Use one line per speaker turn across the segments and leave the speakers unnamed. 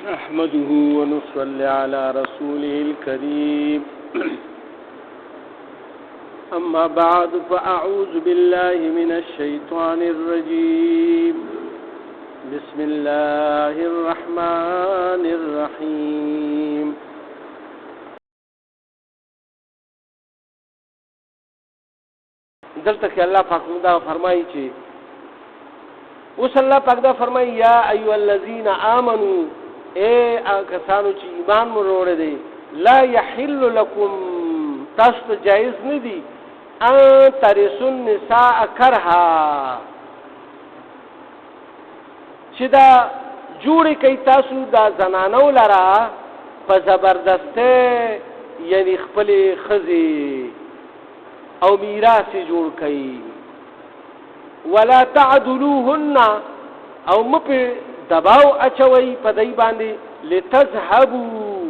نحمده ونصلي على رسوله الكريم أما بعد فأعوذ بالله من الشيطان الرجيم بسم الله الرحمن الرحيم دلته کې الله پاک دا فرمایي چې اوس الله پاک دا فرمایي یا ایها الذین آمنوا اے کسانو چې ایمان مو وروړی دی لا یحل لکم تاسو جایز نه دي ان ترثوا النساء کرها چې دا جوړې کوي تاسو دا زنانو لرا په زبردسته یعنی خپل خزي او میراث جوړ کوي ولا تعدلوهن او مپه دباو اچوي په دای باندې لتذهبوا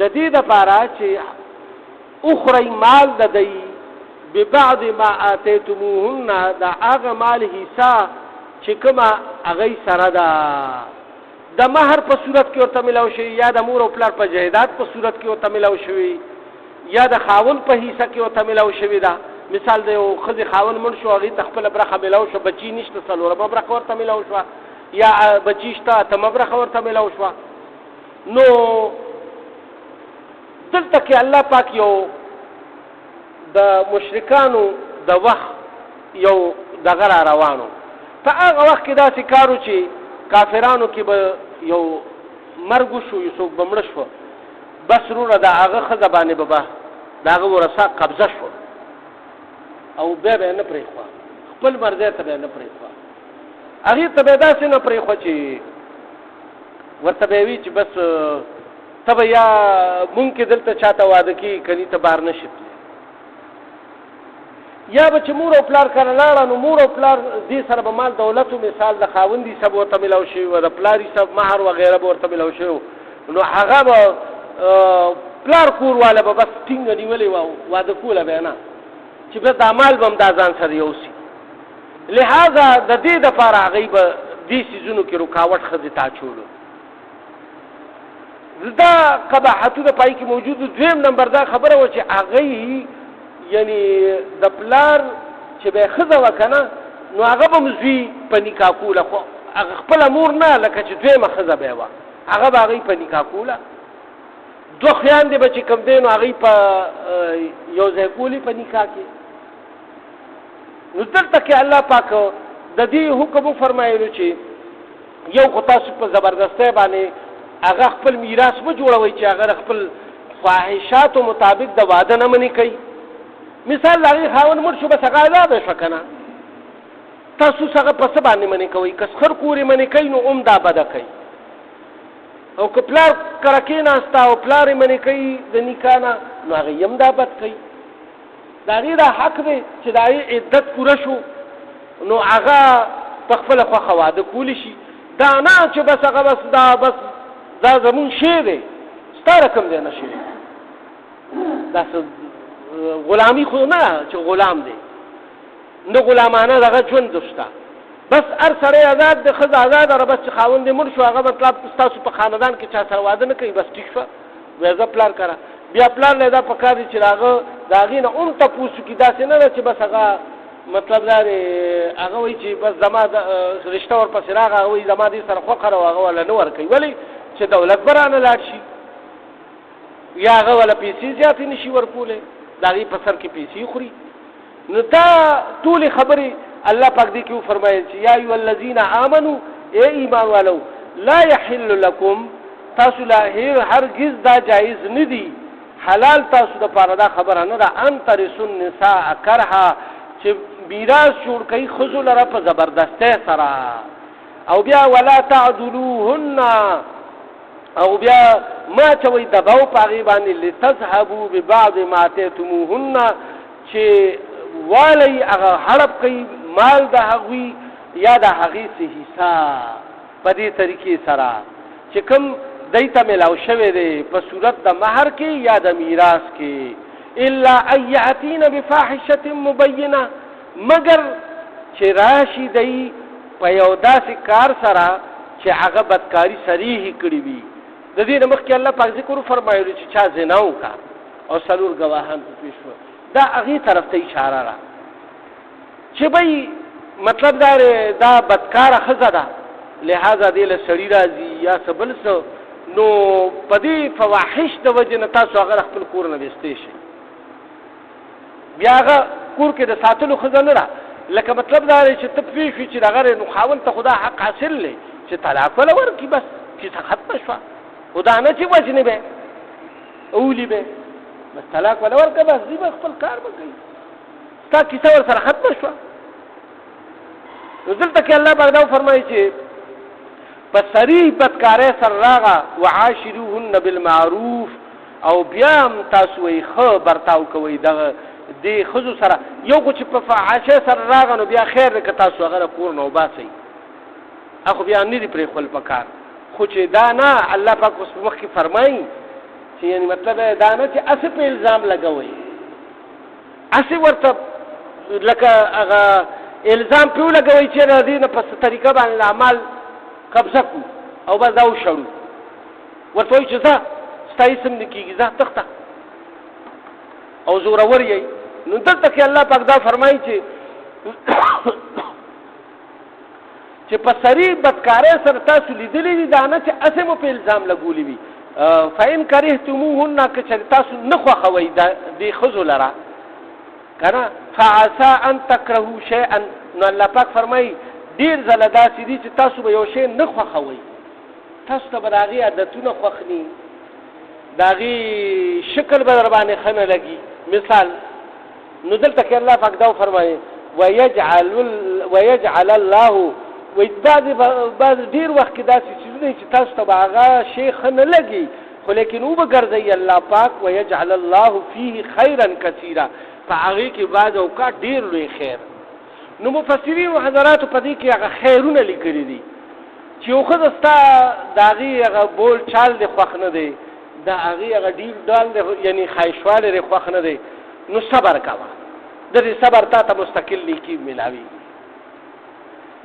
د دې لپاره چې اخرى مال د دای ببعض ما اتيتموهن دا هغه مال حصہ چې کومه هغه سره ده د مہر په صورت کې ورته ملاو شي یا د مور او پلار په جهادات په صورت کې ورته ملاو شي یا د خاون په حصہ کې ورته ملاو شي دا مثال د یو خزي خاون مړ شو هغه تخپل برخه ملاو شو بچی نشته څلورمه برخه ورته ملاو شو یا بچیشته تم برخه ورته ملاو شو نو دلته کې الله پاک یو د مشرکانو د وخت یو دغه روانو په هغه وخت کې داسې کارو چې کافرانو کې به یو مرګ شو یو څوک بمړ شو بس روره د هغه خزه باندې به داغه ورثه قبضه شو او بیا به نه پرېخوا خپل مرزه ته به نه پرېخوا هغه ته به داسې نه پرېخوا چې ورته به وی چې بس تبه یا مونږ کې دلته چاته واده کی کني ته بار نشي یا به چې مور او پلار کړه لاړه نو مور او پلار دې سره به مال دولت او مثال د خاوندې سب ورته ملاو شي او د پلاری سب مہر و غیره ورته ملاو شي نو هغه به پلار کور والا به بس ټینګ نیولې واده کوله به نه چې به د عمل بم د ځان سره یوسي لہذا د دې د لپاره هغه به دې سيزونو کې رکاوټ خځه تا چولو دا قباحتونه پای کې موجود دویم نمبر دا خبره و چې هغه یعنی د پلار چې به خزه وکنه نو هغه به مزوی په نکاح کوله خو هغه خپل امور نه لکه چې دویمه خزه به و هغه به هغه په نکاح کوله دو خیان دی بچی کم دی نو هغه په یو ځای کولی په نکاح کې نو دلته کې الله پاک د دې حکم فرمایلو چې یو خو تاسو په زبردستی باندې هغه خپل میراث مو جوړوي چې هغه خپل خواهشاتو مطابق د واده نه منې کوي مثال هغه خاون مړ شو بس هغه آزاد شو کنه تاسو څنګه په څه باندې منې کوي که خر کورې منې کوي نو دا بده کوي او که پلار کرکې ناستا او پلار منې کوي د نکاح نه نو هغه یم دا بد کوي د هغې دا حق دی چې د هغې عدت پوره شو نو هغه په خپله خوښه واده کولی شي دا نه چې بس هغه بس دا زمون شی دی ستا رقم دی نه شي داسې غلامي خو نه چې غلام دی نه غلامانه دغه ژوند شته بس هر سړی آزاد د ښځه آزاد را بس چې خاوند یې مړ شو هغه مطلب ستاسو په خاندان کې چا سره واده نه کوي بس ټیک شوه بیا زه پلار کړه بیا پلار له دا پکار دی چې هغه د هغې نه هم تپوس وکړي داسې نه ده چې بس هغه مطلب دا دی هغه وایي چې بس زما رشته ورپسې راغله هغه وایي زما دې سره خوښه ده او هغه وله نه ورکوي ولې چې دولت به رانه لاړ شي یا هغه وله پیسې زیاتې نه شي ورکولی د هغې په سر کې پیسې خوري نو دا ټولې خبرې الله پاک دې کې وفرمایل چې یا ایها الذین آمنوا اے ایمان والو لا یحل لکم تاسو لا هرگز دا جایز نه دي حلال تاسو د پاره دا خبره نه ده ان ترثوا النساء کرها چې میراث جوړ کوي ښځو لره په زبردستی سره او بیا ولا تعدلوهن او بیا ما چوي دباو په هغې باندې لتذهبوا ببعض ما اتيتموهن چې والی هغه هړپ کوي مال د هغوی یا د هغې څه حصه په دې طریقې سره چې کوم دی ته ملاو شوی دی په صورت د مہر کې یا د میراث کې الا ان یأتین بفاحشة مبینه مگر چې راشي دی په یو داسې کار سره چې هغه بدکاری صریح کړی وي د دې نه مخکې الله پاک ذکر فرمایلی چې چا زنا وکړه او څلور ګواهان پکې شو دا هغې طرف ته اشاره ده چې بی مطلب دا بدکاره ښځه ده لہذا دې له سړي راځي یا څه بل څه نو په دې فواحش د وجې نه تاسو هغه خپل کور نه ویستی شئ بیا هغه کور کې د ساتلو ښځه نه ده لکه مطلب دا دی چې ته پوه شوې چې دغه نو خاوند ته خو دا حق حاصل دی چې طلاق وله ورکړي بس کیسه ختمه شوه خو دا نه چې وجنې به اولي به بس طلاق وله ورکړه بس دوی به خپل کار به کوي ستا کیسه ورسره ختمه شوه نو دلته کې الله پاک دا وفرمایي چې په صریح بدکارۍ سره راغه وعاشروهن بالمعروف او بیا هم تاسو وایي ښه برتاو کوئ دغه دې ښځو سره یو خو چې په فحاشۍ سره راغه نو بیا خیر دی که تاسو هغه له کور نه وباسئ هغه بیا نه دي پرېښول پکار خو چې دا نه الله پاک اوس مخکې فرمایي چې یعنې مطلب دا نه چې هسې په الزام لګوئ هسې ورته لکه هغه الزام پرې ولګوئ چې د دې نه په څه طریقه باندې اعمال قبضه کړو او بس دا وشړو ورته وایي چې ځه ستا هېڅ هم نه کېږي ځه تخته او زورور یې نو دلته کې الله پاک دا فرمایي چې په صریح بدکارۍ سره تاسو لیدلي دي دا نه چې هسې مو په الزام لګولي وي فإن کرهتموهن که چېرې تاسو نه خوښوئ دې ښځو لره که نه فعسا ان تکرهو شیئا نو الله پاک فرمایي ډېر ځله داسې دي چې تاسو به یو شی نه خوښوئ تاسو ته به د هغې عادتونه خوښ ني د هغې شکل به در باندې ښه نه لګي مثال نو دلته کې الله پاک دا وفرمایي ویجعل الله وایي بعض ډېر وخت کې داسې څیزونه چې تاسو ته به هغه شی ښه نه لګي خو لیکن وبګرځوي الله پاک ویجعل الله فیه خیرا کثیرا په هغې کې بعض اوقات ډېر لوی خیر نو مفسرین و حضراتو په دې کې هغه خیرونه لیکلي دي چې یو ښځه ستا د هغې هغه بول چال دی خوښ نه دی د هغې هغه ډیل ډال دی یعنې ښایشوالی دی خوښ نه دی نو صبر کوه د دې صبر تا ته مستقل نیکي میلاویږي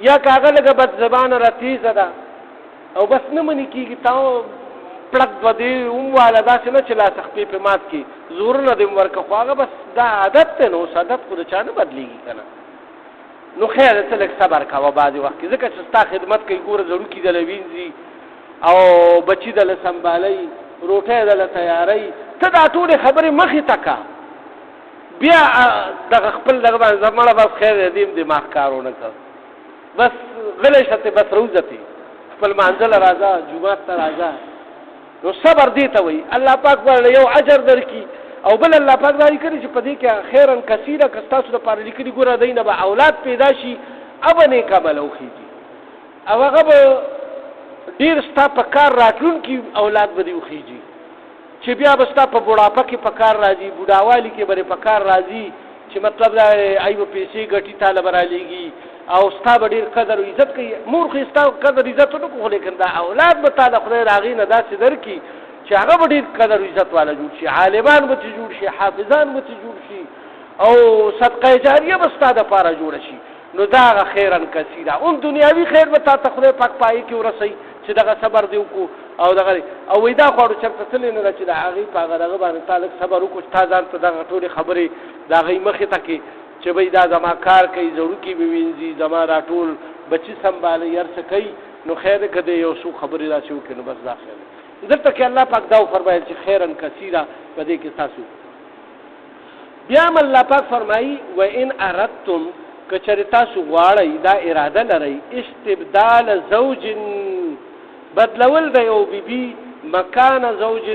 یا که هغه لږه بد زبانه را تیزه ده او بس نه منې کېږي تا پړک دوه دې ومواله داسې نه چې لاس خپې پې مات کړي زورونه دې ورکه خو هغه بس دا عادت دی نو اوس عادت خو د چا نه بدلېږي که نه نو خیر ته لږ صبر کوه بعضې وخت کې ځکه چې ستا خدمت کوي ګوره زړوکي دله وینځي او بچي دله سنبالوي روټۍ دله تیاروي ته دا ټولې خبرې مخې ته که بیا دغه خپل دغه باندې زمړه بس خیر دی دې هم دماغ کار ونه کړ بس غلی شتې بس روزتې خپل مانځله راځه جومات ته راځه نو صبر دې ته وایي الله پاک ورله یو اجر درکړي او بل الله پاک دا لیکلي چې په دې کې خیرا کثیره که ستاسو دپاره لیکلي ګوره دی نه به اولاد پیدا شي او به نیک عمله وخېږي او هغه به ډېر ستا په کار راتلونکي اولاد به دې وخېږي چې بیا به ستا په بوډاپه کې په کار راځي بوډاوالي کې به په کار راځي چې مطلب دا ای به پیسې ګټي تاله به رالیږي او ستا به ډېر قدر او عزت کوي مور خو ستا قدر عزت ونه کړو خو لیکن دا اولاد به تا د خدای د هغې نه داسې درکړي چې هغه به ډېر قدر او عزت والا جوړ شي عالمان به ترې جوړ شي حافظان به ترې جوړ شي او صدقه جاریه به ستا دپاره جوړه شي نو دا هغه خیرا کثیره اون دنیاوي خیر به تا ته خدای پاک پایې کې ورسوي چې دغه صبر دې وکړو او دغه او وایي دا خواړو چېرته تللی نه ده چې د هغې په هغه دغه باندې تا لږ صبر وکړو چې تا ځان ته دغه ټولې خبرې د هغې مخې ته کړې چې بھئی دا زما کار کوي زړوکي مې وینځي زما دا ټول بچي سنبالوي هر څه کوي نو خیر دی که دی یو څو خبرې داسې وکړي نو بس دا خیر دی دلته کې الله پاک دا وفرمایل چې خیرا کثیره په دې کې تاسو بیا هم الله پاک فرمایي وان اردتم که چېرې تاسو غواړئ دا اراده لرئ استبدال زوج بدلول د یو بیبي مکان زوج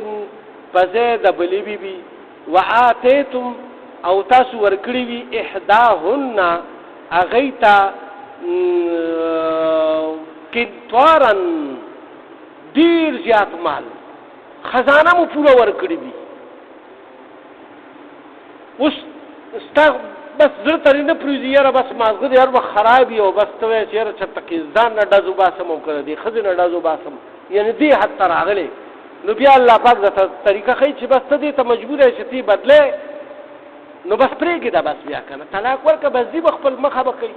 په ځای د بلې بیبي وآتیتم او تاسو ورکړي وي احداهن هغې ته قنطارا ډېر زیات مال خزانه مو پوره ورکړي وي اوس ستا بس زړه ته نه پرېږدي یاره بس مازغه دی هر وخت خراب وي او بس ته وایې چې یاره چېرته کې ځان نه ډز وباسم او که د دې ښځې نه ډز وباسم یعنې دې حد ته راغلی نو بیا الله پاک درته طریقه ښایي چې بس ته دې ته مجبور یې چې ته یې بدلی نو بس پرېږده بس بیا که نه طلاق ورکړه بس دې به خپل مخه به کوي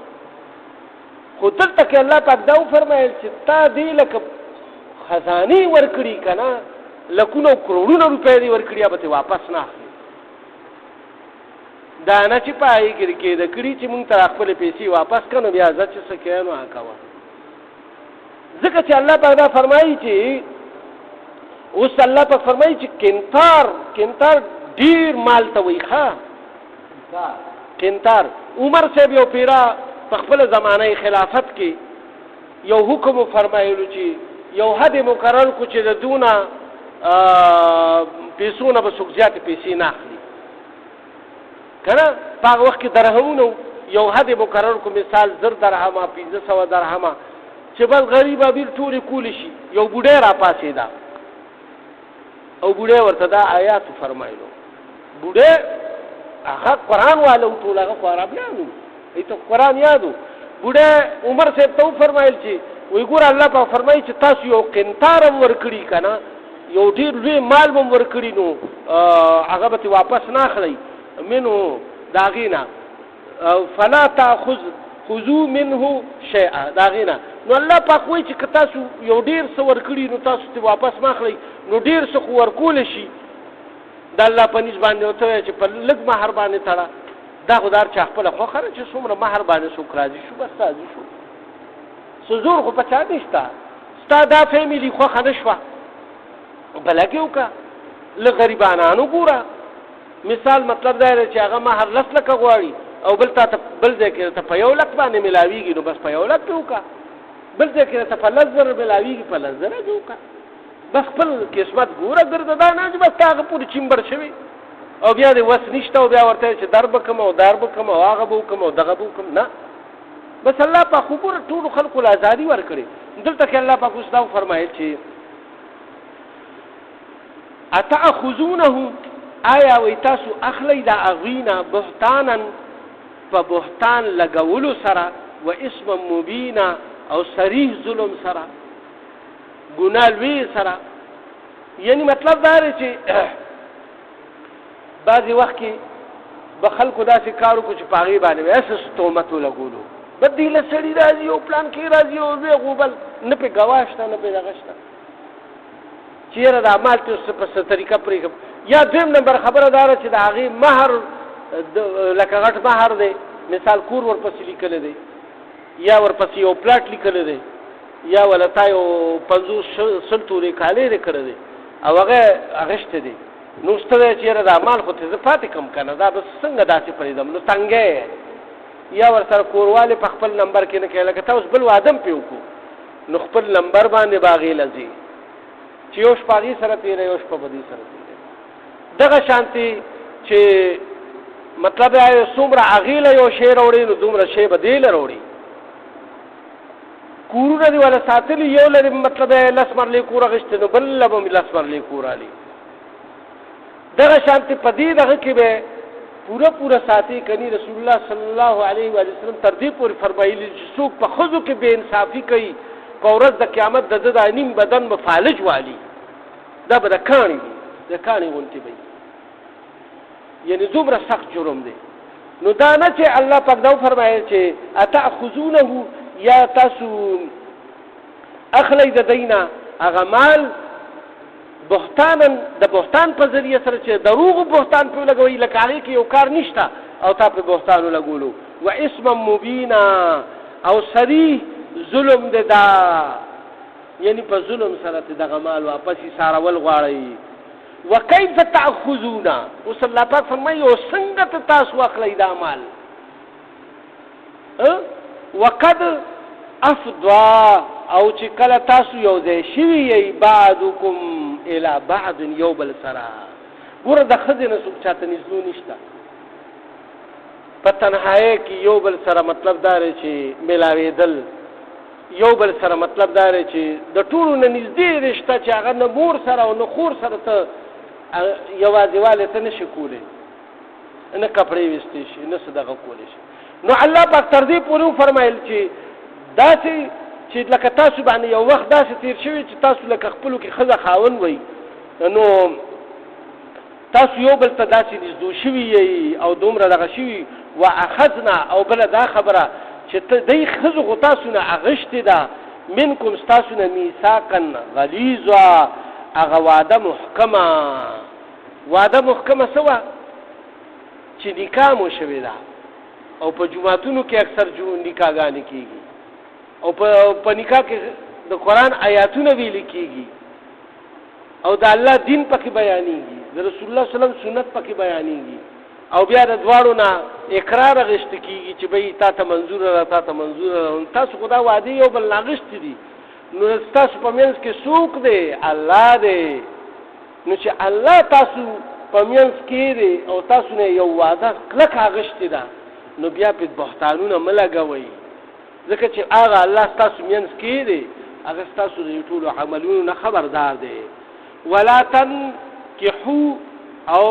خو دلته کې الله پاک دا وفرمایل چې تا دې لکه خزانه ورکړي کنه لکونه کروڑونه روپۍ دی ورکړي به واپس نه اخلي دا نه چې پای کې د کړي چې مونږ ته خپل پیسې واپس کړو بیا ځکه چې سکهانو هکوا ځکه چې الله پاک دا فرمایي چې اوس الله پاک فرمایي چې کینتار ډیر مال ته وي ښا کینتار عمر صاحب یو پیرا په خپل زمانه خلافت کې یو حکم فرمایلو چې یو حد مقرر کو چې د دونه پیسونه به څوک زیات پیسې نه اخلي کنه په وخت کې درهمونو یو حد مقرر کو مثال 1000 درهمه 1500 درهمه چې بل غریب ابل ټول کول شي یو بوډه را پاسې دا او بوډه ورته دا آیات فرمایلو بوډه هغه قران والو ټول هغه عربیانو ایته قران یادو بوډه عمر سے تو فرمایل چې وی ګور الله په فرمایي چې تاسو یو قنطار ورکړي کنه یو ډیر لوی مال هم ورکړي نو هغه به واپس نه اخلي منه داغینا فلا خذوا منه شيئا داغینا نو الله پاک وایي چې تاسو یو ډیر څه ورکړي نو تاسو ته واپس نه اخلي نو ډیر څه ورکول شي د الله په نسبت باندې وته چې په لږ مہر باندې تړه دا خدار چې خپل خو خره چې څومره مہر باندې سو راضي شو بس راضي شو سزور خو پچا نشتا ستا دا فیملی خو خنه شو بلګیو کا ل غریبانانو ګوره مثال مطلب دا دی چې هغه مہر لس لکه غواړي او بل ته بل ځکه ته په یو لک باندې ملاویږي نو بس په یو لک وکا بل ځکه ته په لزر ملاویږي په لزر وکا بس خپل قسمت ګوره ګرځدا نه چې بس هغه پوری چمبر شوی او بیا د وس نشته او بیا ورته چې درب کوم او درب کوم او هغه بو کوم او دغه بو کوم نه بس الله په خبر ټول خلکو له ازادي ورکړي دلته کې الله پاک اوس دا فرمایي چې اتاخذونه آیا وی تاسو اخلی دا اغوینا بهتانا په بهتان لګولو سره و اسم مبینا او صریح ظلم سره ګناه لوی سره یعنی مطلب دا دی چې بعضی وخت کې به خلکو داسې کارو کو چې پاغي باندې اساس تهمت لګولو بدیله سړی راځي او پلان کې راځي او زه غوبل نه په گواښته نه په دغشته چیرې د عمل ته په څه طریقه پرې یا دویم نمبر خبردار چې د هغه مہر لکه غټ مہر دی مثال کور ورپسې لیکل دی یا ورپسې یو پلاټ لیکل دی یا ولتا یو 50 سنتوري کالې کړی دی او هغه شته دی نو ستاره چیرې د عمل خو ته فاتې کم کنه دا بس څنګه داسې پریدم نو څنګه یا ور سره کورواله په خپل نمبر کې نه کله کته اوس بل وادم پیو کو نو خپل نمبر باندې باغې لذي چې یو شپږی سره پیره یو شپږی سره پیره دغه شانتي چې مطلب یې څومره اغیله یو شی وروړي نو دومره شی بدیل وروړي کورونه دی ولا ساتلی یو لري مطلب لسمر لی کور غشت نو بل لبم لسمر لی کور علی دغه شانتي پدې دغه کې به پورا ساتي کني رسول الله صلی الله علیه و سلم تر دې پورې فرمایلی چې څوک په خزو کې بے انصافي کوي په ورځ د قیامت د نیم بدن مفالج والی دا به د کانی غونتی وي یعنی دومره سخت جرم دی نو دا نه چې الله پاک دا فرمایي چې اتاخذونه یا تاسو اخلی د دینا هغه مال بهتانن د بهتان په ذریعہ سره چې دروغ بهتان په لګوي لکه هغه کې یو کار نشته او تا په بهتان لګولو و اسم مبینا او صریح ظلم دا یعنی په ظلم سره دغه مال واپس سارول غواړي وکيف تاخذون وصلی الله پاک فرمایي او څنګه تاسو اخلی دا مال وقد افضا او چې کله تاسو یو ځای شوي یې بعضکم الى بعض یو بل سره ګوره د خزینه څوک چاته نږدې نشته په تنهایی کې یو بل سره مطلب دا دی چې ملاوېدل یو بل سره مطلب دا دی چې د ټولو نه نږدې رشته چې هغه نه مور سره او نه خور سره ته یوازې والې ته نشي کولی نه کپړې ویستی شي نه څه دغه کولی شي نو الله پاک تر دې پورې وفرمایل چې داسې چې لکه تاسو باندې یو وخت داسې تیر شوی چې تاسو لکه خپلو کې ښځه خاون وئ نو تاسو یو بل ته داسې نږدې شوي یئ او دومره دغه شوي واخذنا او بله دا خبره چې دی ښځو خو تاسو نه اغشتې ده منکم ستاسو نه میثاقا غلیظا هغه وعده محکمه سوه چې نکاح مو شوې ده او په جمعتونو کې اکثر نکاحګانې کېږي او په نکاح کې د قرآن آیاتونه ویل کېږي او د الله دین پکې بیانېږي د رسول الله صلی الله علیه وسلم سنت پکې بیانېږي او بیا د دواړو نه اقرار غشت کېږي چې بھئی تا ته منظور ده تاسو خدا وعده یو بل ناغشت دي نو تاسو په منځ کې څوک دی الله دی نو چې الله تاسو په منځ کې دی او تاسو نه یو وعده کلک غشتې ده نو بیا په بهتانونه مه لګوئ ځکه چې هغه الله ستاسو منځ کې دی هغه ستاسو د ټولو عملونو نه خبردار دی ولا تنکحوا او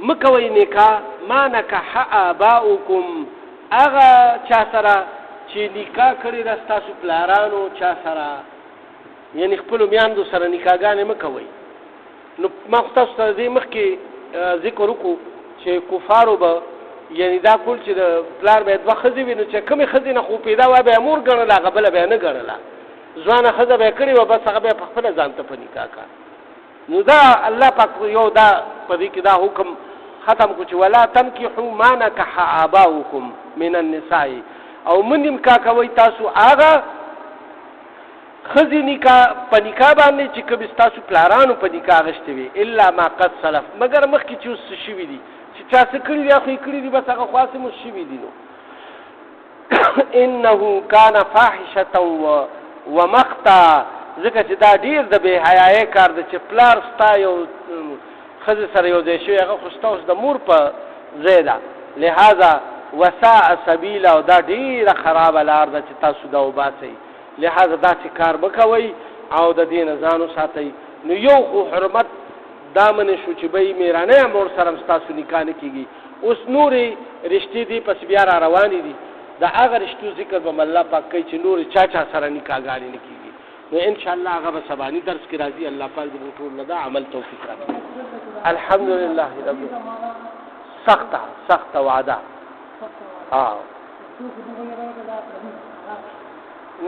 مکوئ نکاح ما نکح آباؤکم هغه چا سره چې نکاح کړی ده ستاسو پلارانو چا سره یعنی خپلو میاندو سره نکاحګانې مه کوئ نو ما خو تاسو ته دې مخکې ذکر وکړو چې کفارو به یعنی دا کول چې د پلار به دوه ښځې وي نو چې کومې ښځې نه خو پیدا وه به یې مور ګڼله هغه بله به یې نه ګڼله ځوانه ښځه به یې کړې وه بس هغه به یې په خپله ځان ته په نکاح کړه نو دا الله پاک یو دا په دې کې دا حکم ختم کو چې ولا تنکحوا ما نکح آباؤکم من النساء او من نکاح کوئ تاسو هغه ښځې نکاح په نکاح باندې چې کوم ستاسو پلارانو په نکاح اخیستې وي الا ما قد سلف مګر مخکې چې اوس څه شوي دي چې چا څه کړي دي خو یې کړي دي بس هغه خو هسې مو شوي دي نو انه کان فاحشة ومقتا ځکه چې دا ډېر د بې حیایۍ کار دی چې پلار ستا یو ښځې سره یو ځای شوی هغه خو ستا اوس د مور په ځای ده لهذا وساء سبیله او دا ډېره خرابه لار ده چې تاسو دا وباسئ لهذا داسې کار مه کوئ او د دې نه ځان وساتئ نو یو خو حرمت دا منې شو چې بهی میرانۍ مور سره هم ستاسو نکاح نه کېږي اوس نورې رشتې دې پس بیا را روانې دي د هغه رشتو ذکر به م الله پاک کوي چې نورې چا سره نکاحګانې نه کېږي نو انشاءالله هغه به سباني درس کې راځي الله پاک دې موږ ټول له دا عمل توفیق راکړي الحمدلله رب سخته وعده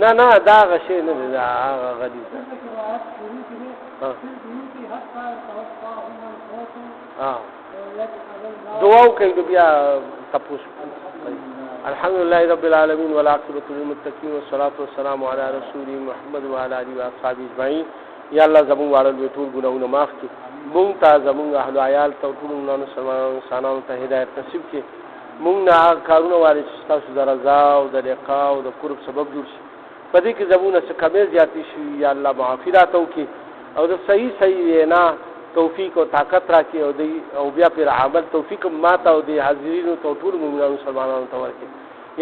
نه دا هغه شی نه دی دا هغه غلیظ ده دعا وکړئ نو بیا تپوس الحمدلله رب العالمین والعاقبة للمتقین والصلاة والسلام علی رسول محمد وعلى آله واصحابه اجمعین یا الله زموږ واړه لوی ټول ګناهونه معاف کړي مونږ ته زموږ اهل عیال ته ټولو مسلمانانو انسانانو ته هدایت نصیب کړي مونږ نه هغه کارونه واري چې ستاسو د رضا او د لقا او د قرب سبب جوړ شي په دې کې زموږ نه څه کمې زیاتې شي یا الله معافي راته وکړي او د صحیح وینا توفیق او طاقت راکړي او بیا پرې عمل توفیق ماته او د حاضرینو ته ټولو مؤمنانو مسلمانانو ته ورکړي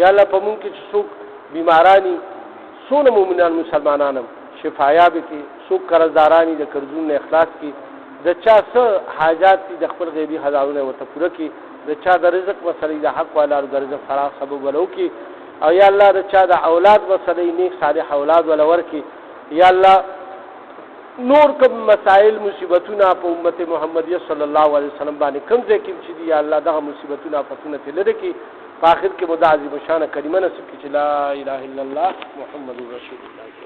یا الله په مونږ کې چې څوک بیمارانی څونه مؤمنان مسلمانان هم شفایاب کړي څوک قرضدارانی د قرضونو نه اخلاص کړي د چا څه حاجات دي د خپل غیبي خزانونه ورته پوره کړي د چا د رزق مسلې د حق والا د رزق فراغ سبب ولو کړي او یا الله د چا د اولاد مسلې نیک صالح اولاد ولا ورکړي یا الله نور کوم مسائل مصیبتونه په امت محمدیه صلی الله علیه وسلم باندې کوم ځای کې چې یا الله دغه مصیبتونه فتنه لري کې په آخر کې مدعا عظیم شان کلمه نصیب کړي چې لا اله الا الله محمد رسول الله